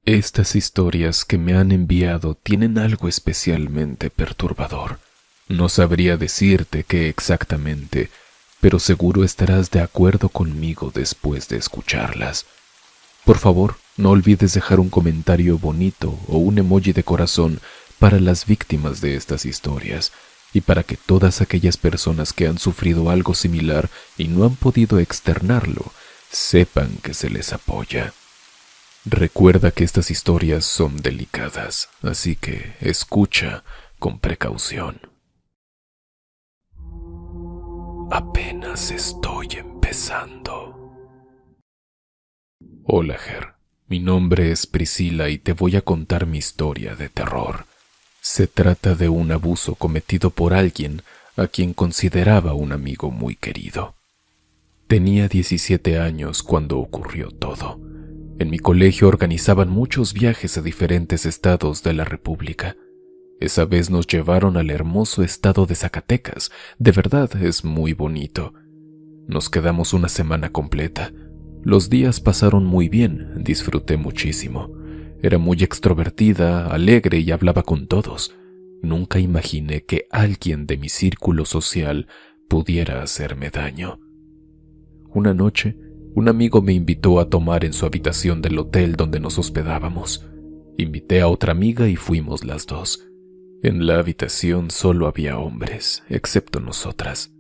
Estas historias que me han enviado tienen algo especialmente perturbador. No sabría decirte qué exactamente, pero seguro estarás de acuerdo conmigo después de escucharlas. Por favor, no olvides dejar un comentario bonito o un emoji de corazón para las víctimas de estas historias y para que todas aquellas personas que han sufrido algo similar y no han podido externarlo, sepan que se les apoya. Recuerda que estas historias son delicadas, así que escucha con precaución. Apenas estoy empezando. Hola, Ger. Mi nombre es Priscila y te voy a contar mi historia de terror. Se trata de un abuso cometido por alguien a quien consideraba un amigo muy querido. Tenía 17 años cuando ocurrió todo. En mi colegio organizaban muchos viajes a diferentes estados de la República. Esa vez nos llevaron al hermoso estado de Zacatecas. De verdad es muy bonito. Nos quedamos una semana completa. Los días pasaron muy bien, disfruté muchísimo. Era muy extrovertida, alegre y hablaba con todos. Nunca imaginé que alguien de mi círculo social pudiera hacerme daño. Una noche, un amigo me invitó a tomar en su habitación del hotel donde nos hospedábamos. Invité a otra amiga y fuimos las dos. En la habitación solo había hombres, excepto nosotras.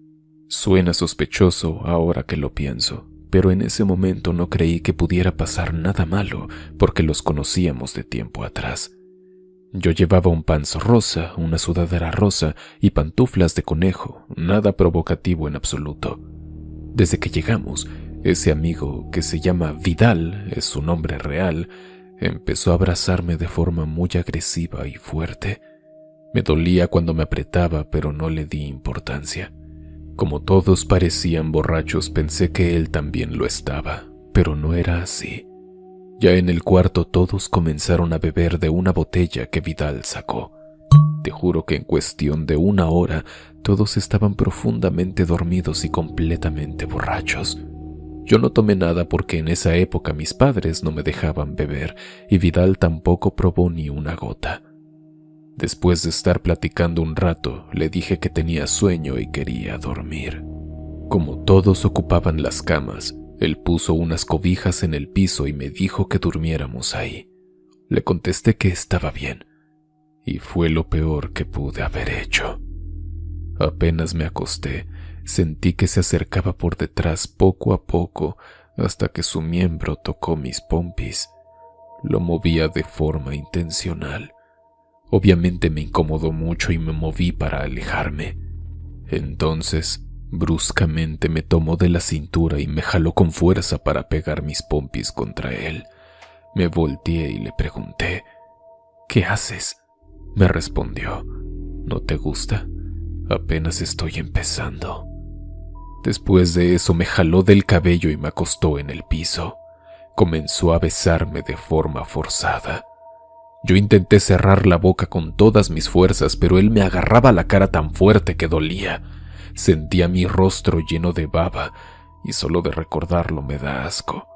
Suena sospechoso ahora que lo pienso, pero en ese momento no creí que pudiera pasar nada malo porque los conocíamos de tiempo atrás. Yo llevaba un pants rosa, una sudadera rosa y pantuflas de conejo, nada provocativo en absoluto. Desde que llegamos, ese amigo, que se llama Vidal, es su nombre real, empezó a abrazarme de forma muy agresiva y fuerte. Me dolía cuando me apretaba, pero no le di importancia. Como todos parecían borrachos, pensé que él también lo estaba, pero no era así. Ya en el cuarto todos comenzaron a beber de una botella que Vidal sacó. Te juro que en cuestión de una hora todos estaban profundamente dormidos y completamente borrachos. Yo no tomé nada porque en esa época mis padres no me dejaban beber y Vidal tampoco probó ni una gota. Después de estar platicando un rato, le dije que tenía sueño y quería dormir. Como todos ocupaban las camas, él puso unas cobijas en el piso y me dijo que durmiéramos ahí. Le contesté que estaba bien, y fue lo peor que pude haber hecho. Apenas me acosté, sentí que se acercaba por detrás poco a poco hasta que su miembro tocó mis pompis. Lo movía de forma intencional. Obviamente me incomodó mucho y me moví para alejarme. Entonces, bruscamente me tomó de la cintura y me jaló con fuerza para pegar mis pompis contra él. Me volteé y le pregunté, ¿qué haces? Me respondió, ¿no te gusta? Apenas estoy empezando. Después de eso me jaló del cabello y me acostó en el piso. Comenzó a besarme de forma forzada. Yo intenté cerrar la boca con todas mis fuerzas, pero él me agarraba la cara tan fuerte que dolía. Sentía mi rostro lleno de baba y solo de recordarlo me da asco.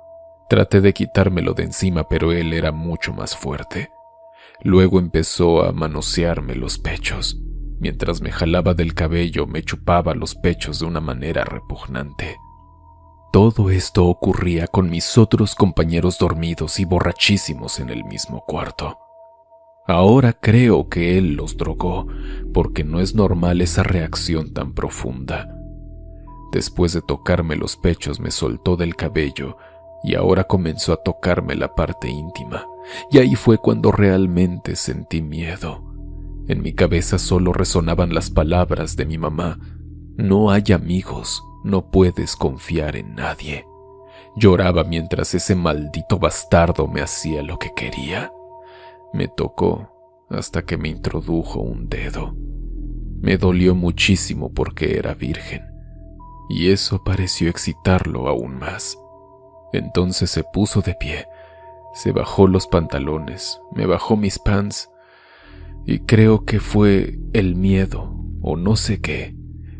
Traté de quitármelo de encima, pero él era mucho más fuerte. Luego empezó a manosearme los pechos. Mientras me jalaba del cabello, me chupaba los pechos de una manera repugnante. Todo esto ocurría con mis otros compañeros dormidos y borrachísimos en el mismo cuarto. Ahora creo que él los drogó, porque no es normal esa reacción tan profunda. Después de tocarme los pechos me soltó del cabello y ahora comenzó a tocarme la parte íntima, y ahí fue cuando realmente sentí miedo. En mi cabeza solo resonaban las palabras de mi mamá: no hay amigos, no puedes confiar en nadie. Lloraba mientras ese maldito bastardo me hacía lo que quería. Me tocó hasta que me introdujo un dedo. Me dolió muchísimo porque era virgen, y eso pareció excitarlo aún más. Entonces se puso de pie, se bajó los pantalones, me bajó mis pants, y creo que fue el miedo o no sé qué,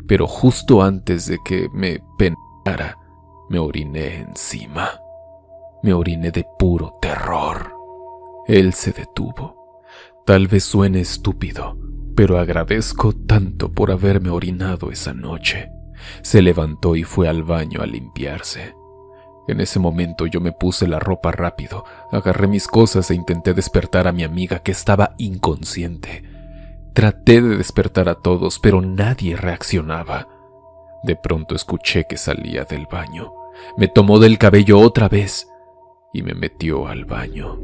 pero justo antes de que me penetrara, me oriné encima. Me oriné de puro terror. Él se detuvo. Tal vez suene estúpido, pero agradezco tanto por haberme orinado esa noche. Se levantó y fue al baño a limpiarse. En ese momento yo me puse la ropa rápido, agarré mis cosas e intenté despertar a mi amiga que estaba inconsciente. Traté de despertar a todos, pero nadie reaccionaba. De pronto escuché que salía del baño. Me tomó del cabello otra vez y me metió al baño.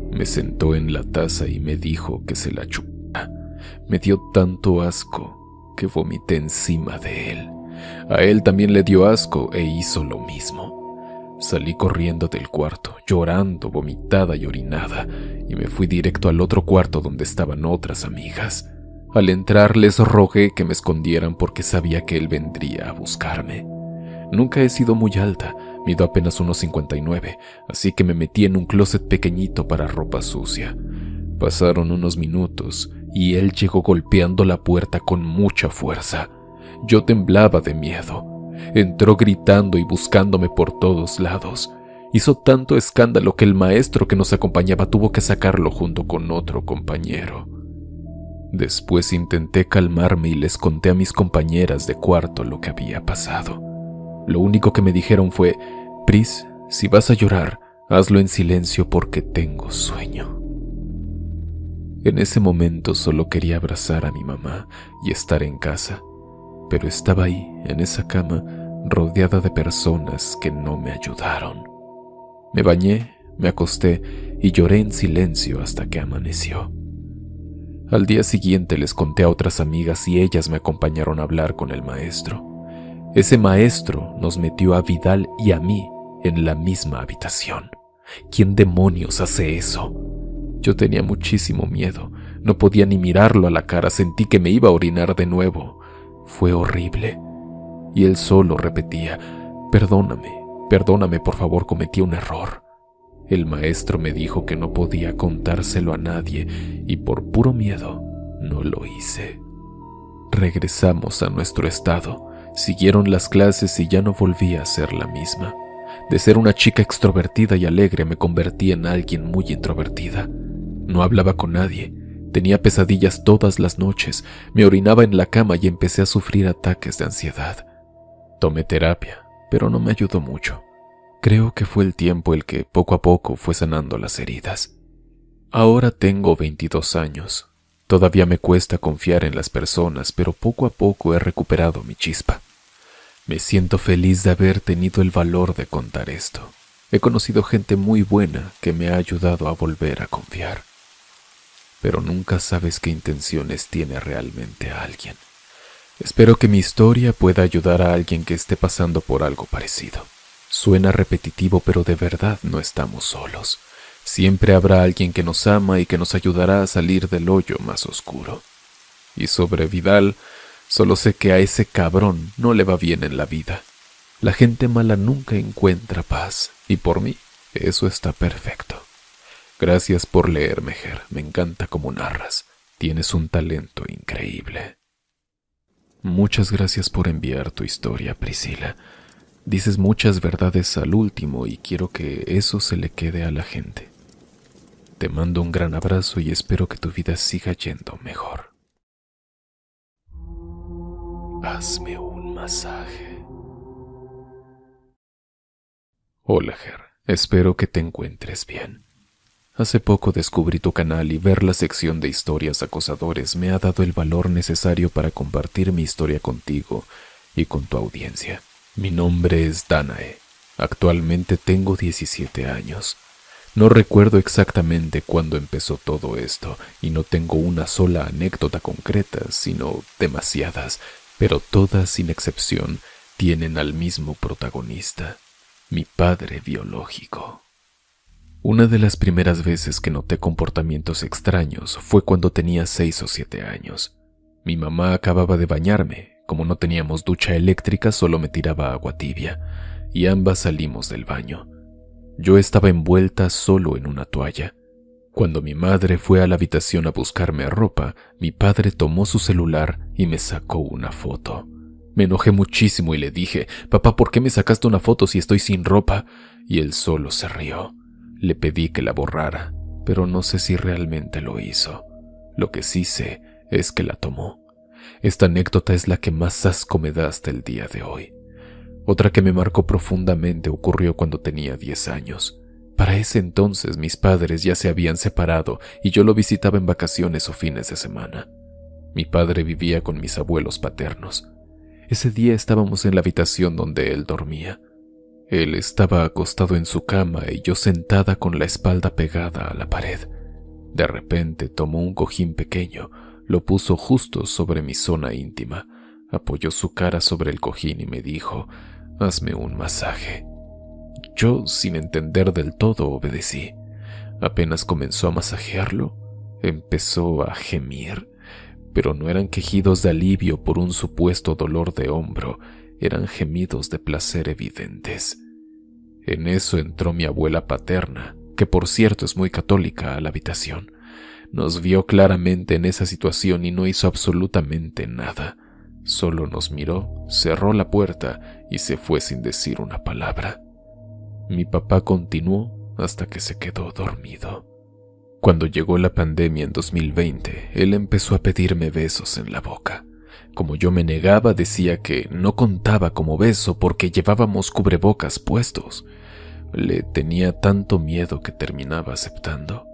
Me sentó en la taza y me dijo que se la chupara. Me dio tanto asco que vomité encima de él. A él también le dio asco e hizo lo mismo. Salí corriendo del cuarto, llorando, vomitada y orinada, y me fui directo al otro cuarto donde estaban otras amigas. Al entrar les rogué que me escondieran porque sabía que él vendría a buscarme. Nunca he sido muy alta, mido apenas unos 59, así que me metí en un closet pequeñito para ropa sucia. Pasaron unos minutos y él llegó golpeando la puerta con mucha fuerza. Yo temblaba de miedo. Entró gritando y buscándome por todos lados. Hizo tanto escándalo que el maestro que nos acompañaba tuvo que sacarlo junto con otro compañero. Después intenté calmarme y les conté a mis compañeras de cuarto lo que había pasado. Lo único que me dijeron fue: Pris, si vas a llorar, hazlo en silencio porque tengo sueño. En ese momento solo quería abrazar a mi mamá y estar en casa, pero estaba ahí, en esa cama, rodeada de personas que no me ayudaron. Me bañé, me acosté y lloré en silencio hasta que amaneció. Al día siguiente les conté a otras amigas y ellas me acompañaron a hablar con el maestro. Ese maestro nos metió a Vidal y a mí en la misma habitación. ¿Quién demonios hace eso? Yo tenía muchísimo miedo. No podía ni mirarlo a la cara. Sentí que me iba a orinar de nuevo. Fue horrible. Y él solo repetía: perdóname, perdóname, por favor, cometí un error. El maestro me dijo que no podía contárselo a nadie y por puro miedo no lo hice. Regresamos a nuestro estado. Siguieron las clases y ya no volví a ser la misma. De ser una chica extrovertida y alegre me convertí en alguien muy introvertida. No hablaba con nadie, tenía pesadillas todas las noches, me orinaba en la cama y empecé a sufrir ataques de ansiedad. Tomé terapia, pero no me ayudó mucho. Creo que fue el tiempo el que poco a poco fue sanando las heridas. Ahora tengo 22 años. Todavía me cuesta confiar en las personas, pero poco a poco he recuperado mi chispa. Me siento feliz de haber tenido el valor de contar esto. He conocido gente muy buena que me ha ayudado a volver a confiar. Pero nunca sabes qué intenciones tiene realmente alguien. Espero que mi historia pueda ayudar a alguien que esté pasando por algo parecido. Suena repetitivo, pero de verdad no estamos solos. Siempre habrá alguien que nos ama y que nos ayudará a salir del hoyo más oscuro. Y sobre Vidal, solo sé que a ese cabrón no le va bien en la vida. La gente mala nunca encuentra paz, y por mí, eso está perfecto. Gracias por leerme, Ger. Me encanta cómo narras. Tienes un talento increíble. Muchas gracias por enviar tu historia, Priscila. Dices muchas verdades al último y quiero que eso se le quede a la gente. Te mando un gran abrazo y espero que tu vida siga yendo mejor. Hazme un masaje. Hola, Ger. Espero que te encuentres bien. Hace poco descubrí tu canal y ver la sección de historias acosadores me ha dado el valor necesario para compartir mi historia contigo y con tu audiencia. Mi nombre es Danae. Actualmente tengo 17 años. No recuerdo exactamente cuándo empezó todo esto y no tengo una sola anécdota concreta, sino demasiadas, pero todas sin excepción tienen al mismo protagonista, mi padre biológico. Una de las primeras veces que noté comportamientos extraños fue cuando tenía 6 o 7 años. Mi mamá acababa de bañarme. Como no teníamos ducha eléctrica, solo me tiraba agua tibia, y ambas salimos del baño. Yo estaba envuelta solo en una toalla. Cuando mi madre fue a la habitación a buscarme ropa, mi padre tomó su celular y me sacó una foto. Me enojé muchísimo y le dije: «Papá, ¿por qué me sacaste una foto si estoy sin ropa?» Y él solo se rió. Le pedí que la borrara, pero no sé si realmente lo hizo. Lo que sí sé es que la tomó. Esta anécdota es la que más asco me da hasta el día de hoy. Otra que me marcó profundamente ocurrió cuando tenía 10 años. Para ese entonces mis padres ya se habían separado y yo lo visitaba en vacaciones o fines de semana. Mi padre vivía con mis abuelos paternos. Ese día estábamos en la habitación donde él dormía. Él estaba acostado en su cama y yo sentada con la espalda pegada a la pared. De repente tomó un cojín pequeño, lo puso justo sobre mi zona íntima, apoyó su cara sobre el cojín y me dijo: «Hazme un masaje». Yo, sin entender del todo, obedecí. Apenas comenzó a masajearlo, empezó a gemir, pero no eran quejidos de alivio por un supuesto dolor de hombro, eran gemidos de placer evidentes. En eso entró mi abuela paterna, que por cierto es muy católica, a la habitación. Nos vio claramente en esa situación y no hizo absolutamente nada. Solo nos miró, cerró la puerta y se fue sin decir una palabra. Mi papá continuó hasta que se quedó dormido. Cuando llegó la pandemia en 2020, él empezó a pedirme besos en la boca. Como yo me negaba, decía que no contaba como beso porque llevábamos cubrebocas puestos. Le tenía tanto miedo que terminaba aceptando.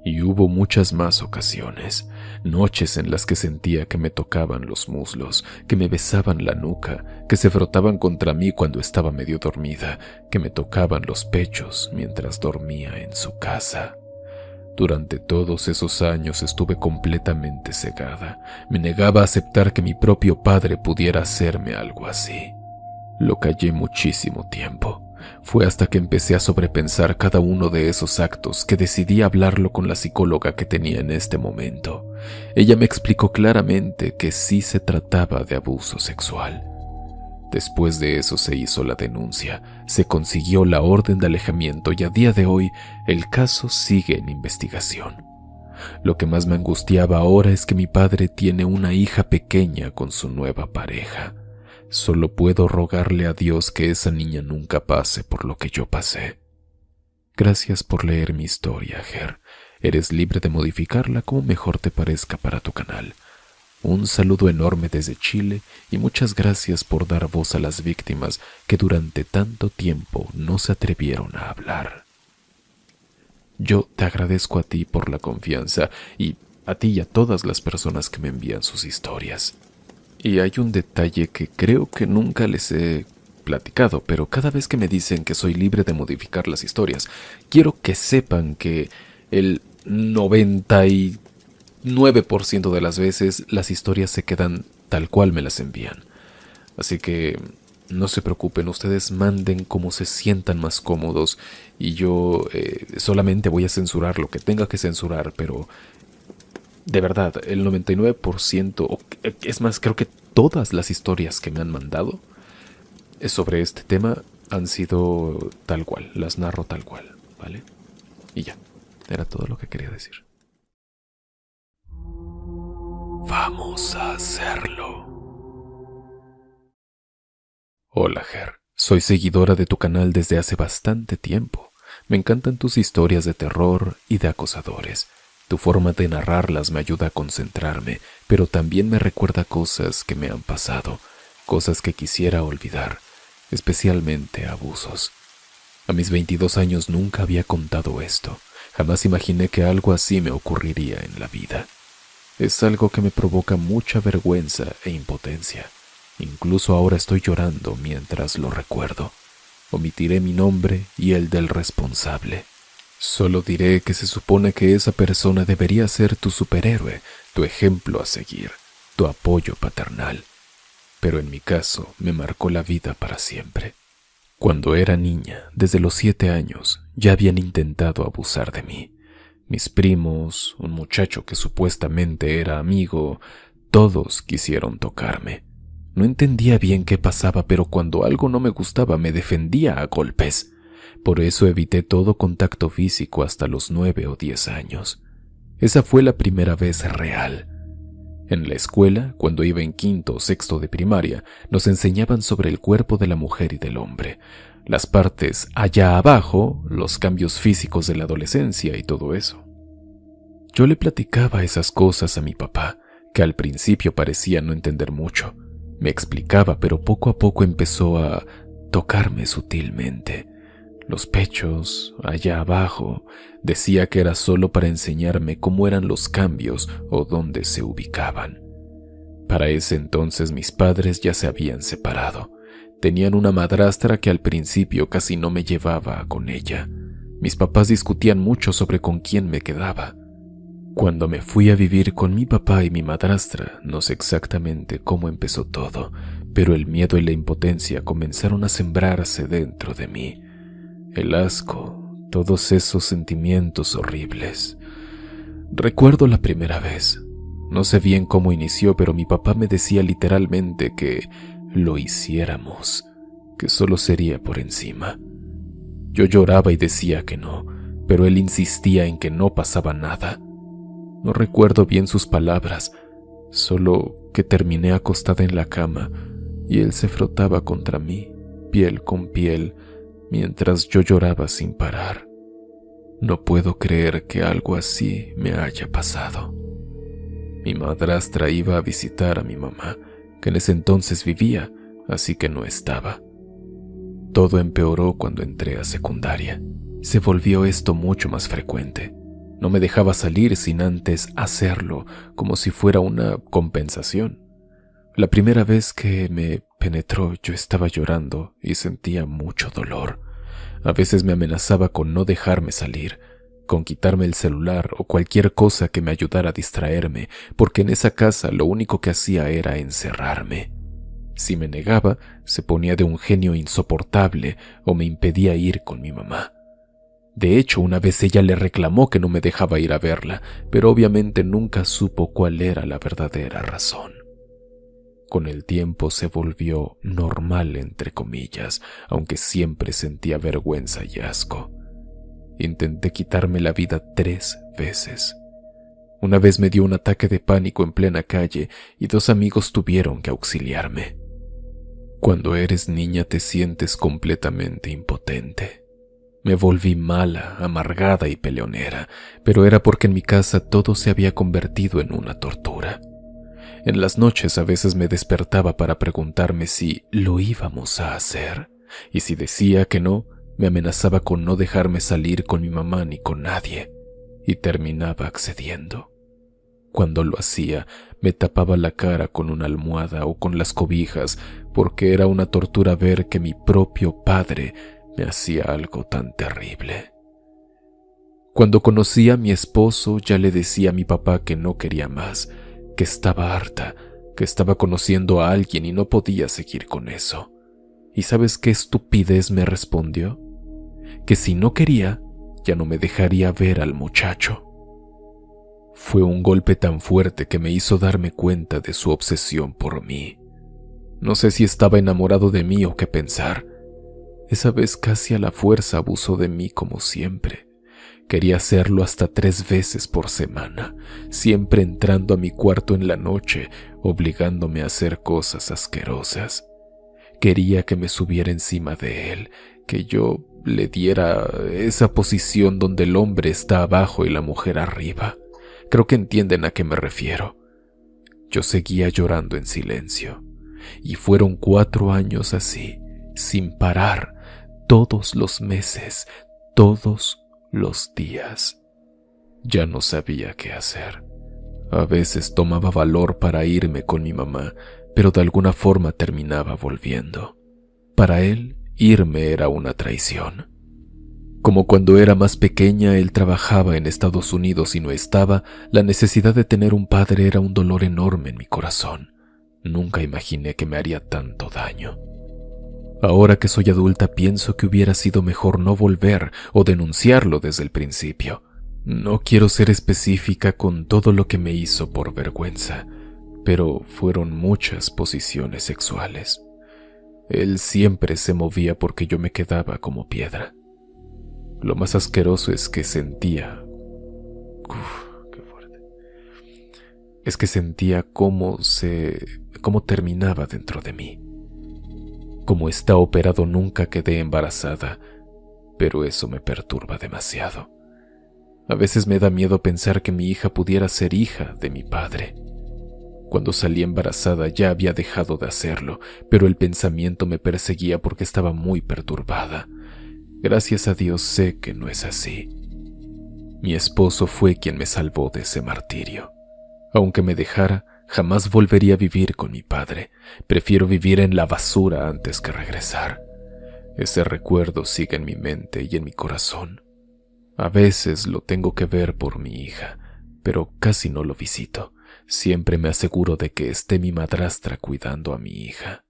Y hubo muchas más ocasiones, noches en las que sentía que me tocaban los muslos, que me besaban la nuca, que se frotaban contra mí cuando estaba medio dormida, que me tocaban los pechos mientras dormía en su casa. Durante todos esos años estuve completamente cegada. Me negaba a aceptar que mi propio padre pudiera hacerme algo así. Lo callé muchísimo tiempo. Fue hasta que empecé a sobrepensar cada uno de esos actos que decidí hablarlo con la psicóloga que tenía en este momento. Ella me explicó claramente que sí se trataba de abuso sexual. Después de eso se hizo la denuncia, se consiguió la orden de alejamiento y a día de hoy el caso sigue en investigación. Lo que más me angustiaba ahora es que mi padre tiene una hija pequeña con su nueva pareja. Solo puedo rogarle a Dios que esa niña nunca pase por lo que yo pasé. Gracias por leer mi historia, Ger. Eres libre de modificarla como mejor te parezca para tu canal. Un saludo enorme desde Chile y muchas gracias por dar voz a las víctimas que durante tanto tiempo no se atrevieron a hablar. Yo te agradezco a ti por la confianza y a ti y a todas las personas que me envían sus historias. Y hay un detalle que creo que nunca les he platicado, pero cada vez que me dicen que soy libre de modificar las historias, quiero que sepan que el 99% de las veces las historias se quedan tal cual me las envían. Así que no se preocupen, ustedes manden como se sientan más cómodos y yo solamente voy a censurar lo que tenga que censurar, pero de verdad, el 99%, es más, creo que todas las historias que me han mandado sobre este tema han sido tal cual, las narro tal cual, ¿vale? Y ya, era todo lo que quería decir. Vamos a hacerlo. Hola, Ger. Soy seguidora de tu canal desde hace bastante tiempo. Me encantan tus historias de terror y de acosadores. Tu forma de narrarlas me ayuda a concentrarme, pero también me recuerda cosas que me han pasado, cosas que quisiera olvidar, especialmente abusos. A mis 22 años nunca había contado esto. Jamás imaginé que algo así me ocurriría en la vida. Es algo que me provoca mucha vergüenza e impotencia. Incluso ahora estoy llorando mientras lo recuerdo. Omitiré mi nombre y el del responsable. Solo diré que se supone que esa persona debería ser tu superhéroe, tu ejemplo a seguir, tu apoyo paternal. Pero en mi caso me marcó la vida para siempre. Cuando era niña, desde los 7 años, ya habían intentado abusar de mí. Mis primos, un muchacho que supuestamente era amigo, todos quisieron tocarme. No entendía bien qué pasaba, pero cuando algo no me gustaba me defendía a golpes. Por eso evité todo contacto físico hasta los 9 o 10 años. Esa fue la primera vez real. En la escuela, cuando iba en quinto o sexto de primaria, nos enseñaban sobre el cuerpo de la mujer y del hombre, las partes allá abajo, los cambios físicos de la adolescencia y todo eso. Yo le platicaba esas cosas a mi papá, que al principio parecía no entender mucho. Me explicaba, pero poco a poco empezó a tocarme sutilmente. Los pechos, allá abajo, decía que era solo para enseñarme cómo eran los cambios o dónde se ubicaban. Para ese entonces mis padres ya se habían separado. Tenían una madrastra que al principio casi no me llevaba con ella. Mis papás discutían mucho sobre con quién me quedaba. Cuando me fui a vivir con mi papá y mi madrastra, no sé exactamente cómo empezó todo, pero el miedo y la impotencia comenzaron a sembrarse dentro de mí. El asco, todos esos sentimientos horribles. Recuerdo la primera vez. No sé bien cómo inició, pero mi papá me decía literalmente que lo hiciéramos, que solo sería por encima. Yo lloraba y decía que no, pero él insistía en que no pasaba nada. No recuerdo bien sus palabras, solo que terminé acostada en la cama y él se frotaba contra mí, piel con piel, mientras yo lloraba sin parar. No puedo creer que algo así me haya pasado. Mi madrastra iba a visitar a mi mamá, que en ese entonces vivía, así que no estaba. Todo empeoró cuando entré a secundaria. Se volvió esto mucho más frecuente. No me dejaba salir sin antes hacerlo, como si fuera una compensación. La primera vez que me penetró, yo estaba llorando y sentía mucho dolor. A veces me amenazaba con no dejarme salir, con quitarme el celular o cualquier cosa que me ayudara a distraerme, porque en esa casa lo único que hacía era encerrarme. Si me negaba, se ponía de un genio insoportable o me impedía ir con mi mamá. De hecho, una vez ella le reclamó que no me dejaba ir a verla, pero obviamente nunca supo cuál era la verdadera razón. Con el tiempo se volvió normal, entre comillas, aunque siempre sentía vergüenza y asco. Intenté quitarme la vida 3 veces. Una vez me dio un ataque de pánico en plena calle y 2 amigos tuvieron que auxiliarme. Cuando eres niña te sientes completamente impotente. Me volví mala, amargada y peleonera, pero era porque en mi casa todo se había convertido en una tortura. En las noches a veces me despertaba para preguntarme si lo íbamos a hacer, y si decía que no, me amenazaba con no dejarme salir con mi mamá ni con nadie, y terminaba accediendo. Cuando lo hacía, me tapaba la cara con una almohada o con las cobijas, porque era una tortura ver que mi propio padre me hacía algo tan terrible. Cuando conocí a mi esposo, ya le decía a mi papá que no quería más, que estaba harta, que estaba conociendo a alguien y no podía seguir con eso. ¿Y sabes qué estupidez me respondió? Que si no quería, ya no me dejaría ver al muchacho. Fue un golpe tan fuerte que me hizo darme cuenta de su obsesión por mí. No sé si estaba enamorado de mí o qué pensar. Esa vez casi a la fuerza abusó de mí como siempre. Quería hacerlo hasta 3 veces por semana, siempre entrando a mi cuarto en la noche, obligándome a hacer cosas asquerosas. Quería que me subiera encima de él, que yo le diera esa posición donde el hombre está abajo y la mujer arriba. Creo que entienden a qué me refiero. Yo seguía llorando en silencio, y fueron 4 años así, sin parar, todos los meses, todos los días. Ya no sabía qué hacer. A veces tomaba valor para irme con mi mamá, pero de alguna forma terminaba volviendo. Para él, irme era una traición. Como cuando era más pequeña él trabajaba en Estados Unidos y no estaba, la necesidad de tener un padre era un dolor enorme en mi corazón. Nunca imaginé que me haría tanto daño. Ahora que soy adulta pienso que hubiera sido mejor no volver o denunciarlo desde el principio. No quiero ser específica con todo lo que me hizo por vergüenza, pero fueron muchas posiciones sexuales. Él siempre se movía porque yo me quedaba como piedra. Lo más asqueroso es que sentía... qué fuerte. Es que sentía cómo terminaba dentro de mí. Como está operado nunca quedé embarazada, pero eso me perturba demasiado. A veces me da miedo pensar que mi hija pudiera ser hija de mi padre. Cuando salí embarazada ya había dejado de hacerlo, pero el pensamiento me perseguía porque estaba muy perturbada. Gracias a Dios sé que no es así. Mi esposo fue quien me salvó de ese martirio. Aunque me dejara, jamás volvería a vivir con mi padre. Prefiero vivir en la basura antes que regresar. Ese recuerdo sigue en mi mente y en mi corazón. A veces lo tengo que ver por mi hija, pero casi no lo visito. Siempre me aseguro de que esté mi madrastra cuidando a mi hija.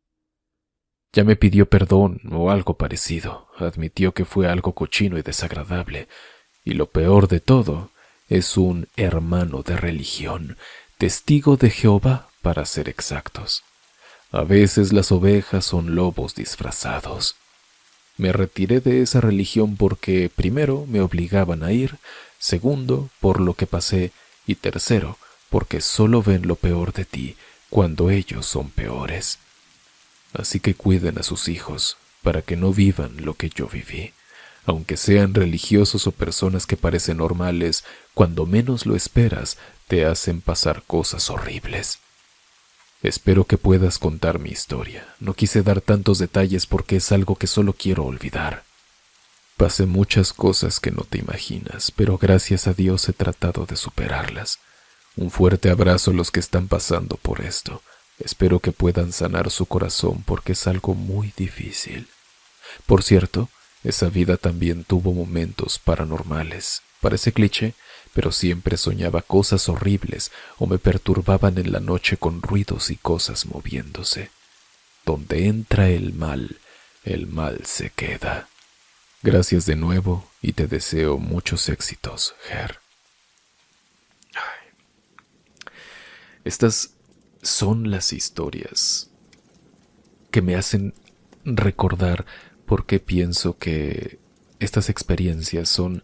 Ya me pidió perdón o algo parecido. Admitió que fue algo cochino y desagradable. Y lo peor de todo, es un hermano de religión, testigo de Jehová para ser exactos. A veces las ovejas son lobos disfrazados. Me retiré de esa religión porque, primero, me obligaban a ir, segundo, por lo que pasé, y tercero, porque solo ven lo peor de ti cuando ellos son peores. Así que cuiden a sus hijos, para que no vivan lo que yo viví. Aunque sean religiosos o personas que parecen normales, cuando menos lo esperas, te hacen pasar cosas horribles. Espero que puedas contar mi historia. No quise dar tantos detalles porque es algo que solo quiero olvidar. Pasé muchas cosas que no te imaginas, pero gracias a Dios he tratado de superarlas. Un fuerte abrazo a los que están pasando por esto. Espero que puedan sanar su corazón porque es algo muy difícil. Por cierto, esa vida también tuvo momentos paranormales. Parece cliché, pero siempre soñaba cosas horribles o me perturbaban en la noche con ruidos y cosas moviéndose. Donde entra el mal se queda. Gracias de nuevo y te deseo muchos éxitos, Ger. Estas son las historias que me hacen recordar por qué pienso que estas experiencias son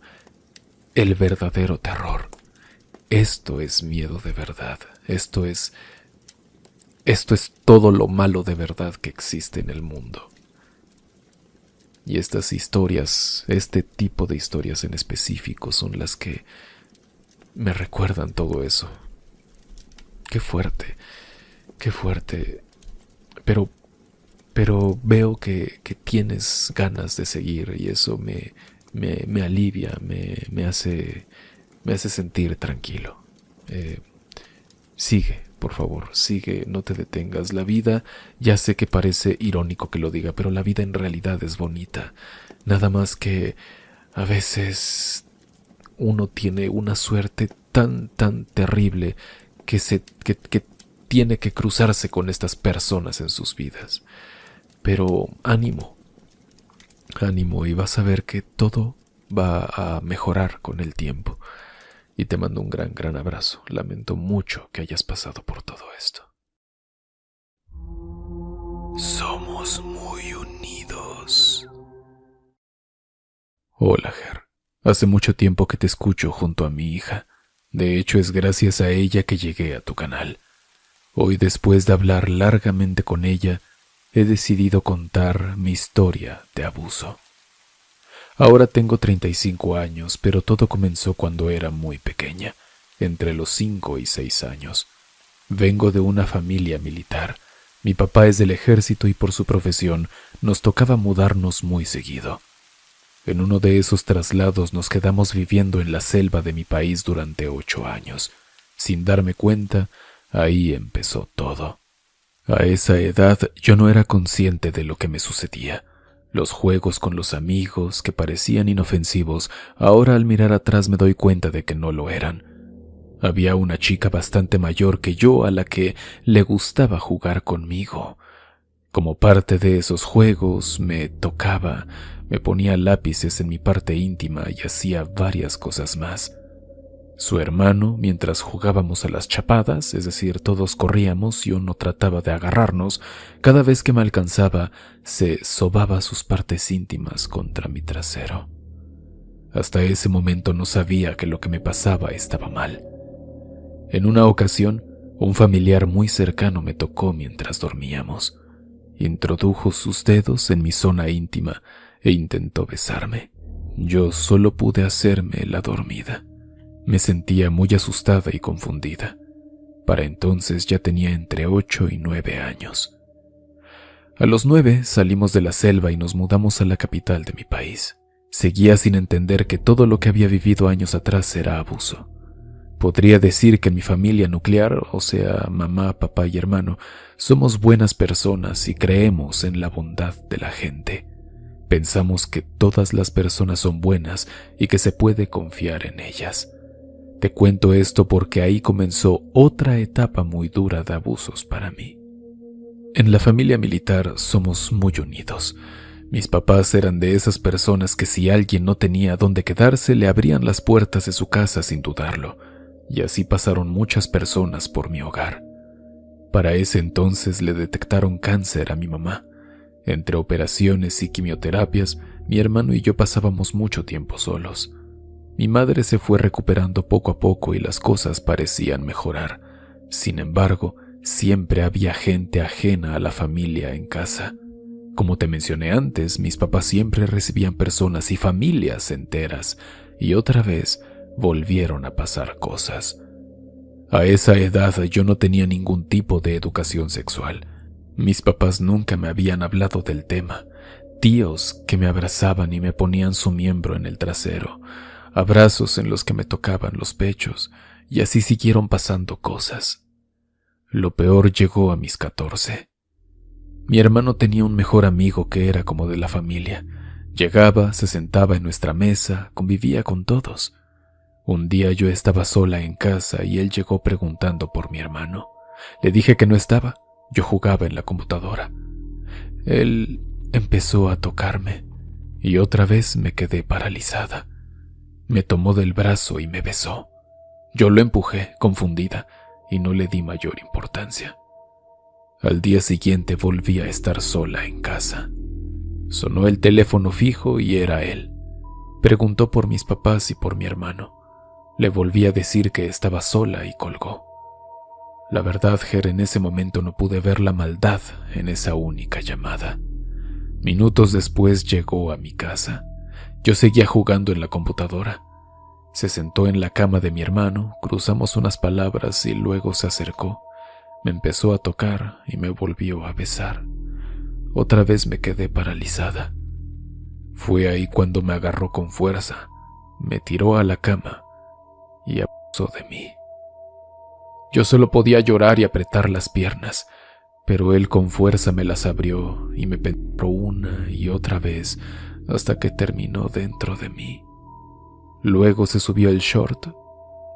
el verdadero terror. Esto es miedo de verdad. Esto es todo lo malo de verdad que existe en el mundo. Y estas historias, este tipo de historias en específico, son las que me recuerdan todo eso. Qué fuerte, qué fuerte. Pero veo que tienes ganas de seguir y eso me alivia, me hace sentir tranquilo. Sigue, por favor, sigue, no te detengas. La vida, ya sé que parece irónico que lo diga, pero la vida en realidad es bonita. Nada más que a veces uno tiene una suerte tan terrible que tiene que cruzarse con estas personas en sus vidas. Pero ánimo, y vas a ver que todo va a mejorar con el tiempo. Y te mando un gran abrazo. Lamento mucho que hayas pasado por todo esto. Somos muy unidos. Hola, Ger. Hace mucho tiempo que te escucho junto a mi hija. De hecho, es gracias a ella que llegué a tu canal. Hoy, después de hablar largamente con ella, he decidido contar mi historia de abuso. Ahora tengo 35 años, pero todo comenzó cuando era muy pequeña, entre los 5 y 6 años. Vengo de una familia militar. Mi papá es del ejército y por su profesión nos tocaba mudarnos muy seguido. En uno de esos traslados nos quedamos viviendo en la selva de mi país durante 8 años. Sin darme cuenta, ahí empezó todo. A esa edad yo no era consciente de lo que me sucedía. Los juegos con los amigos, que parecían inofensivos, ahora al mirar atrás me doy cuenta de que no lo eran. Había una chica bastante mayor que yo a la que le gustaba jugar conmigo. Como parte de esos juegos, me tocaba, me ponía lápices en mi parte íntima y hacía varias cosas más. Su hermano, mientras jugábamos a las chapadas, es decir, todos corríamos y uno trataba de agarrarnos, cada vez que me alcanzaba, se sobaba sus partes íntimas contra mi trasero. Hasta ese momento no sabía que lo que me pasaba estaba mal. En una ocasión, un familiar muy cercano me tocó mientras dormíamos. Introdujo sus dedos en mi zona íntima e intentó besarme. Yo solo pude hacerme la dormida. Me sentía muy asustada y confundida. Para entonces ya tenía entre 8 y 9 años. A los 9 salimos de la selva y nos mudamos a la capital de mi país. Seguía sin entender que todo lo que había vivido años atrás era abuso. Podría decir que en mi familia nuclear, o sea, mamá, papá y hermano, somos buenas personas y creemos en la bondad de la gente. Pensamos que todas las personas son buenas y que se puede confiar en ellas. Te cuento esto porque ahí comenzó otra etapa muy dura de abusos para mí. En la familia militar somos muy unidos. Mis papás eran de esas personas que si alguien no tenía dónde quedarse, le abrían las puertas de su casa sin dudarlo. Y así pasaron muchas personas por mi hogar. Para ese entonces le detectaron cáncer a mi mamá. Entre operaciones y quimioterapias, mi hermano y yo pasábamos mucho tiempo solos. Mi madre se fue recuperando poco a poco y las cosas parecían mejorar. Sin embargo, siempre había gente ajena a la familia en casa. Como te mencioné antes, mis papás siempre recibían personas y familias enteras, y otra vez volvieron a pasar cosas. A esa edad yo no tenía ningún tipo de educación sexual. Mis papás nunca me habían hablado del tema. Tíos que me abrazaban y me ponían su miembro en el trasero, abrazos en los que me tocaban los pechos, y así siguieron pasando cosas. Lo peor llegó a mis 14. Mi hermano tenía un mejor amigo que era como de la familia. Llegaba, se sentaba en nuestra mesa, convivía con todos. Un día yo estaba sola en casa y él llegó preguntando por mi hermano. Le dije que no estaba, yo jugaba en la computadora. Él empezó a tocarme y otra vez me quedé paralizada. Me tomó del brazo y me besó. Yo lo empujé, confundida, y no le di mayor importancia. Al día siguiente volví a estar sola en casa. Sonó el teléfono fijo y era él. Preguntó por mis papás y por mi hermano. Le volví a decir que estaba sola y colgó. La verdad, Ger, en ese momento no pude ver la maldad en esa única llamada. Minutos después llegó a mi casa. Yo seguía jugando en la computadora. Se sentó en la cama de mi hermano, cruzamos unas palabras y luego se acercó. Me empezó a tocar y me volvió a besar. Otra vez me quedé paralizada. Fue ahí cuando me agarró con fuerza, me tiró a la cama y abusó de mí. Yo solo podía llorar y apretar las piernas, pero él con fuerza me las abrió y me penetró una y otra vez hasta que terminó dentro de mí. Luego se subió el short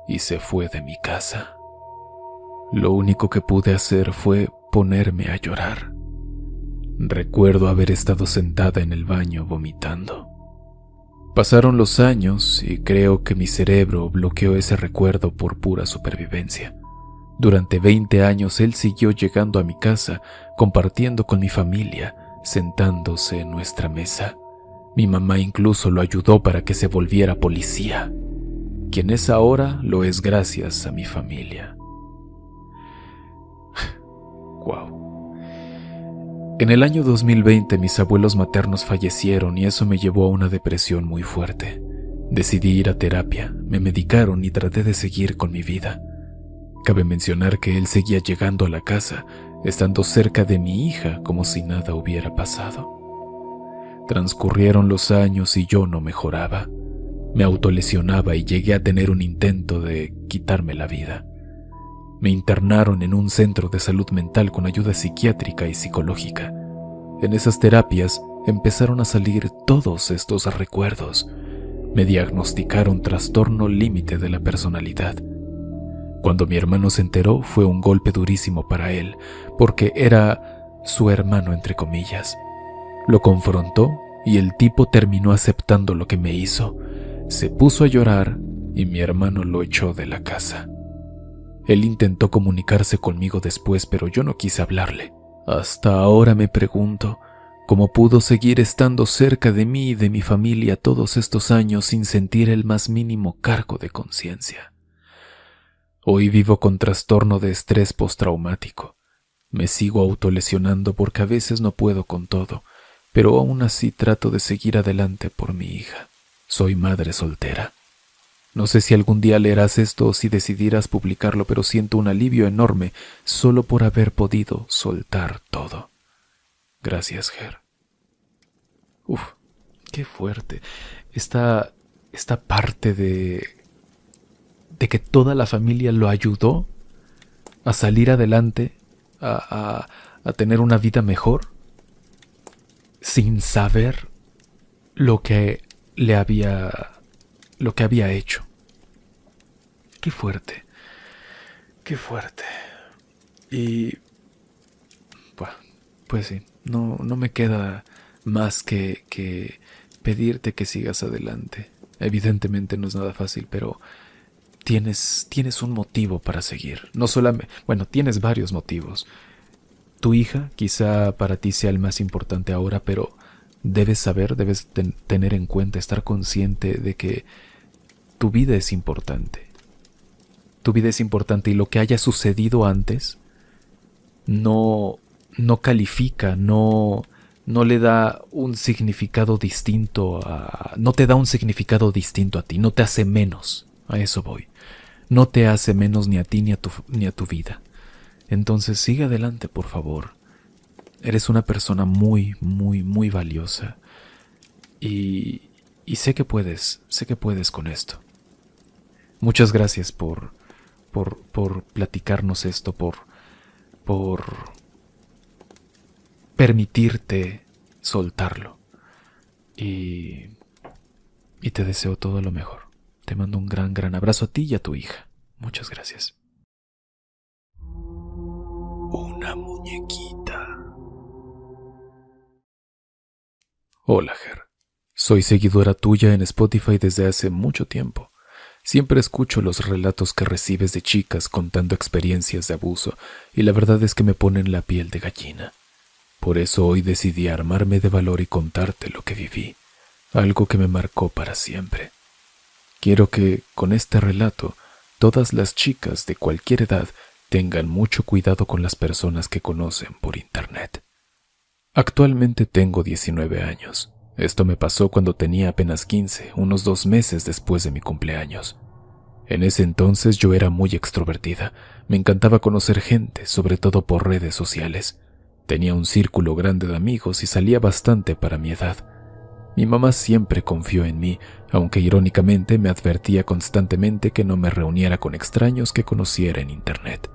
y se fue de mi casa. Lo único que pude hacer fue ponerme a llorar. Recuerdo haber estado sentada en el baño vomitando. Pasaron los años y creo que mi cerebro bloqueó ese recuerdo por pura supervivencia. Durante 20 años él siguió llegando a mi casa, compartiendo con mi familia, sentándose en nuestra mesa. Mi mamá incluso lo ayudó para que se volviera policía. Quien es ahora lo es gracias a mi familia. Wow. En el año 2020 mis abuelos maternos fallecieron y eso me llevó a una depresión muy fuerte. Decidí ir a terapia, me medicaron y traté de seguir con mi vida. Cabe mencionar que él seguía llegando a la casa, estando cerca de mi hija como si nada hubiera pasado. Transcurrieron los años y yo no mejoraba. Me autolesionaba y llegué a tener un intento de quitarme la vida. Me internaron en un centro de salud mental con ayuda psiquiátrica y psicológica. En esas terapias empezaron a salir todos estos recuerdos. Me diagnosticaron trastorno límite de la personalidad. Cuando mi hermano se enteró fue un golpe durísimo para él, porque era su hermano entre comillas. Lo confrontó y el tipo terminó aceptando lo que me hizo. Se puso a llorar y mi hermano lo echó de la casa. Él intentó comunicarse conmigo después, pero yo no quise hablarle. Hasta ahora me pregunto cómo pudo seguir estando cerca de mí y de mi familia todos estos años sin sentir el más mínimo cargo de conciencia. Hoy vivo con trastorno de estrés postraumático. Me sigo autolesionando porque a veces no puedo con todo, pero aún así trato de seguir adelante por mi hija. Soy madre soltera. No sé si algún día leerás esto o si decidirás publicarlo, pero siento un alivio enorme solo por haber podido soltar todo. Gracias, Ger. Uf, qué fuerte. Esta parte de que toda la familia lo ayudó a salir adelante, a tener una vida mejor, sin saber lo que lo que había hecho. Qué fuerte, qué fuerte. Y pues sí, no me queda más que pedirte que sigas adelante. Evidentemente no es nada fácil, pero tienes un motivo para seguir. No solamente, bueno, tienes varios motivos. Tu hija quizá para ti sea el más importante ahora, pero debes saber, debes tener en cuenta, estar consciente de que tu vida es importante. Tu vida es importante y lo que haya sucedido antes no califica, no le da un significado distinto no te da un significado distinto a ti, no te hace menos. A eso voy. No te hace menos ni a ti ni a tu vida. Entonces sigue adelante, por favor. Eres una persona muy, muy, muy valiosa. Y sé que puedes con esto. Muchas gracias por platicarnos esto, por permitirte soltarlo. Y te deseo todo lo mejor. Te mando un gran, gran abrazo a ti y a tu hija. Muchas gracias. Una muñequita. Hola, Ger. Soy seguidora tuya en Spotify desde hace mucho tiempo. Siempre escucho los relatos que recibes de chicas contando experiencias de abuso y la verdad es que me ponen la piel de gallina. Por eso hoy decidí armarme de valor y contarte lo que viví, algo que me marcó para siempre. Quiero que, con este relato, todas las chicas de cualquier edad tengan mucho cuidado con las personas que conocen por internet. Actualmente tengo 19 años. Esto me pasó cuando tenía apenas 15, unos 2 meses después de mi cumpleaños. En ese entonces yo era muy extrovertida. Me encantaba conocer gente, sobre todo por redes sociales. Tenía un círculo grande de amigos y salía bastante para mi edad. Mi mamá siempre confió en mí, aunque irónicamente me advertía constantemente que no me reuniera con extraños que conociera en internet.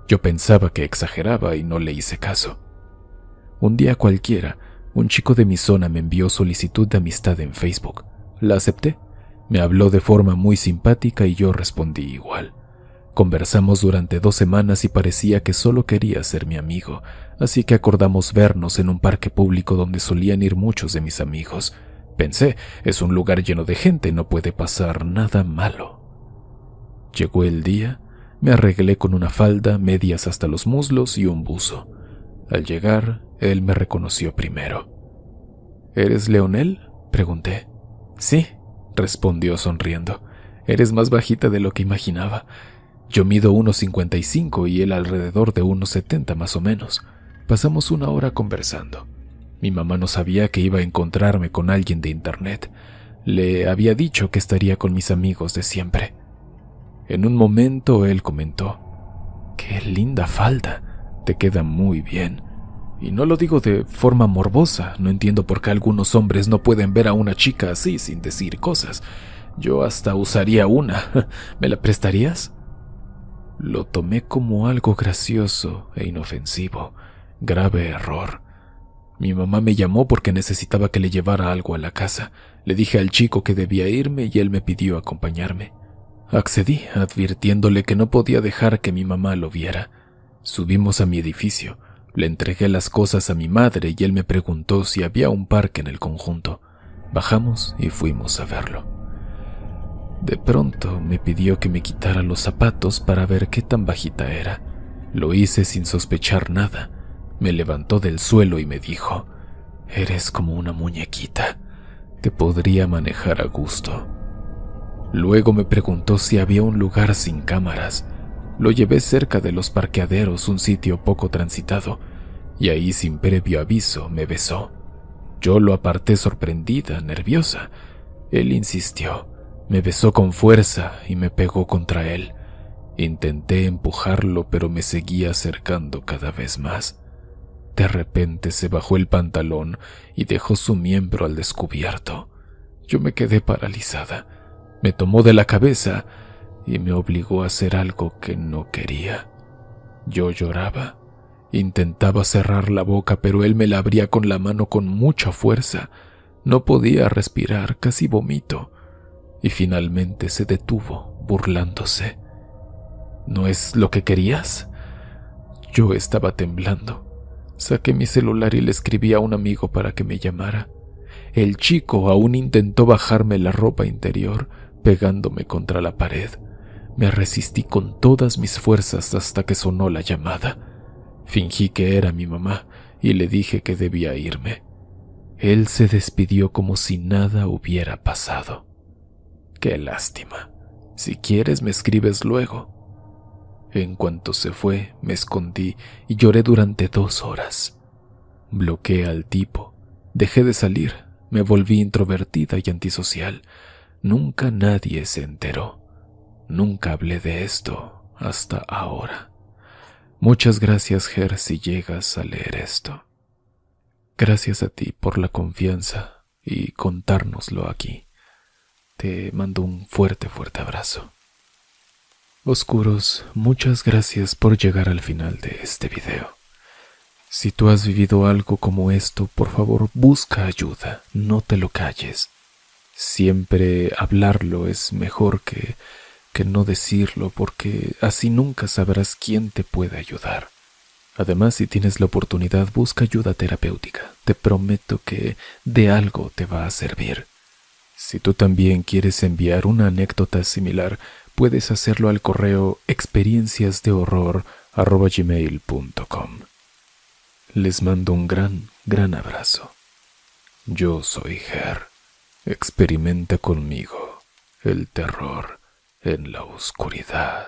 Yo pensaba que exageraba y no le hice caso. Un día cualquiera, un chico de mi zona me envió solicitud de amistad en Facebook. La acepté. Me habló de forma muy simpática y yo respondí igual. Conversamos durante 2 semanas y parecía que solo quería ser mi amigo, así que acordamos vernos en un parque público donde solían ir muchos de mis amigos. Pensé, es un lugar lleno de gente, no puede pasar nada malo. Llegó el día, me arreglé con una falda, medias hasta los muslos y un buzo. Al llegar, él me reconoció primero. ¿Eres Leonel?, pregunté. Sí, respondió sonriendo. Eres más bajita de lo que imaginaba. Yo mido 1,55 y él alrededor de 1,70 más o menos. Pasamos 1 hora conversando. Mi mamá no sabía que iba a encontrarme con alguien de internet. Le había dicho que estaría con mis amigos de siempre. En un momento él comentó: «¡Qué linda falda! Te queda muy bien». Y no lo digo de forma morbosa, no entiendo por qué algunos hombres no pueden ver a una chica así sin decir cosas. Yo hasta usaría una. ¿Me la prestarías? Lo tomé como algo gracioso e inofensivo. Grave error. Mi mamá me llamó porque necesitaba que le llevara algo a la casa. Le dije al chico que debía irme y él me pidió acompañarme. Accedí, advirtiéndole que no podía dejar que mi mamá lo viera. Subimos a mi edificio. Le entregué las cosas a mi madre y él me preguntó si había un parque en el conjunto. Bajamos y fuimos a verlo. De pronto me pidió que me quitara los zapatos para ver qué tan bajita era. Lo hice sin sospechar nada. Me levantó del suelo y me dijo: «Eres como una muñequita. Te podría manejar a gusto». Luego me preguntó si había un lugar sin cámaras. Lo llevé cerca de los parqueaderos, un sitio poco transitado, y ahí sin previo aviso me besó. Yo lo aparté sorprendida, nerviosa. Él insistió. Me besó con fuerza y me pegó contra él. Intenté empujarlo, pero me seguía acercando cada vez más. De repente se bajó el pantalón y dejó su miembro al descubierto. Yo me quedé paralizada. Me tomó de la cabeza y me obligó a hacer algo que no quería. Yo lloraba. Intentaba cerrar la boca, pero él me la abría con la mano con mucha fuerza. No podía respirar, casi vomito. Y finalmente se detuvo, burlándose. ¿No es lo que querías? Yo estaba temblando. Saqué mi celular y le escribí a un amigo para que me llamara. El chico aún intentó bajarme la ropa interior, pegándome contra la pared. Me resistí con todas mis fuerzas hasta que sonó la llamada. Fingí que era mi mamá y le dije que debía irme. Él se despidió como si nada hubiera pasado. Qué lástima. Si quieres me escribes luego. En cuanto se fue, me escondí y lloré durante 2 horas. Bloqueé al tipo. Dejé de salir. Me volví introvertida y antisocial. Nunca nadie se enteró. Nunca hablé de esto hasta ahora. Muchas gracias, Ger, si llegas a leer esto. Gracias a ti por la confianza y contárnoslo aquí. Te mando un fuerte abrazo. Oscuros, muchas gracias por llegar al final de este video. Si tú has vivido algo como esto, por favor busca ayuda, no te lo calles. Siempre hablarlo es mejor que no decirlo, porque así nunca sabrás quién te puede ayudar. Además, si tienes la oportunidad, busca ayuda terapéutica. Te prometo que de algo te va a servir. Si tú también quieres enviar una anécdota similar, puedes hacerlo al correo experienciasdehorror@gmail.com. Les mando un gran abrazo. Yo soy Ger. Experimenta conmigo el terror en la oscuridad.